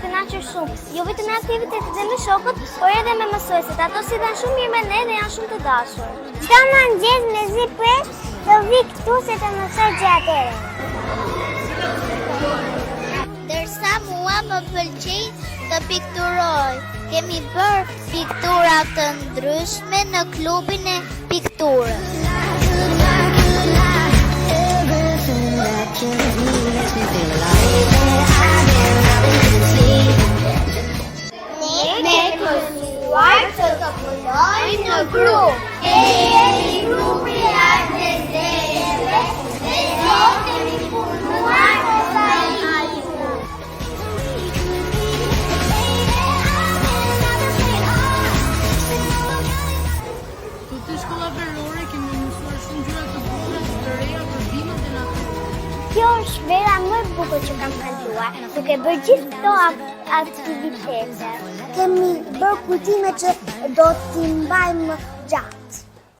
kënaqur shumë, jo vetëm me aktivitetet dhe me shokët, por edhe me mësuesit. Ato sillen shumë mirë me ne dhe janë shumë të dashur. Çdo mëngjes me zi pres të vi këtu se të mësoj gjatere. Ndërsa mua më pëlqej të pikturoj. Kemi bërë piktura të ndryshme në klubin e pikturës. Ne mësuar të punojmë në grup. Jemi grupi i artësve dhe do kemi punuar në bashkë. Të shkolla verore kemi mësuar shumë gjëra të bukura të reja për bimët e natyrës. Kjo është vera më e bukur që kam kaluar, duke bërë gjithë këto aktivitete. Kemi bërë kujtime që do t'i mbajmë gjatë.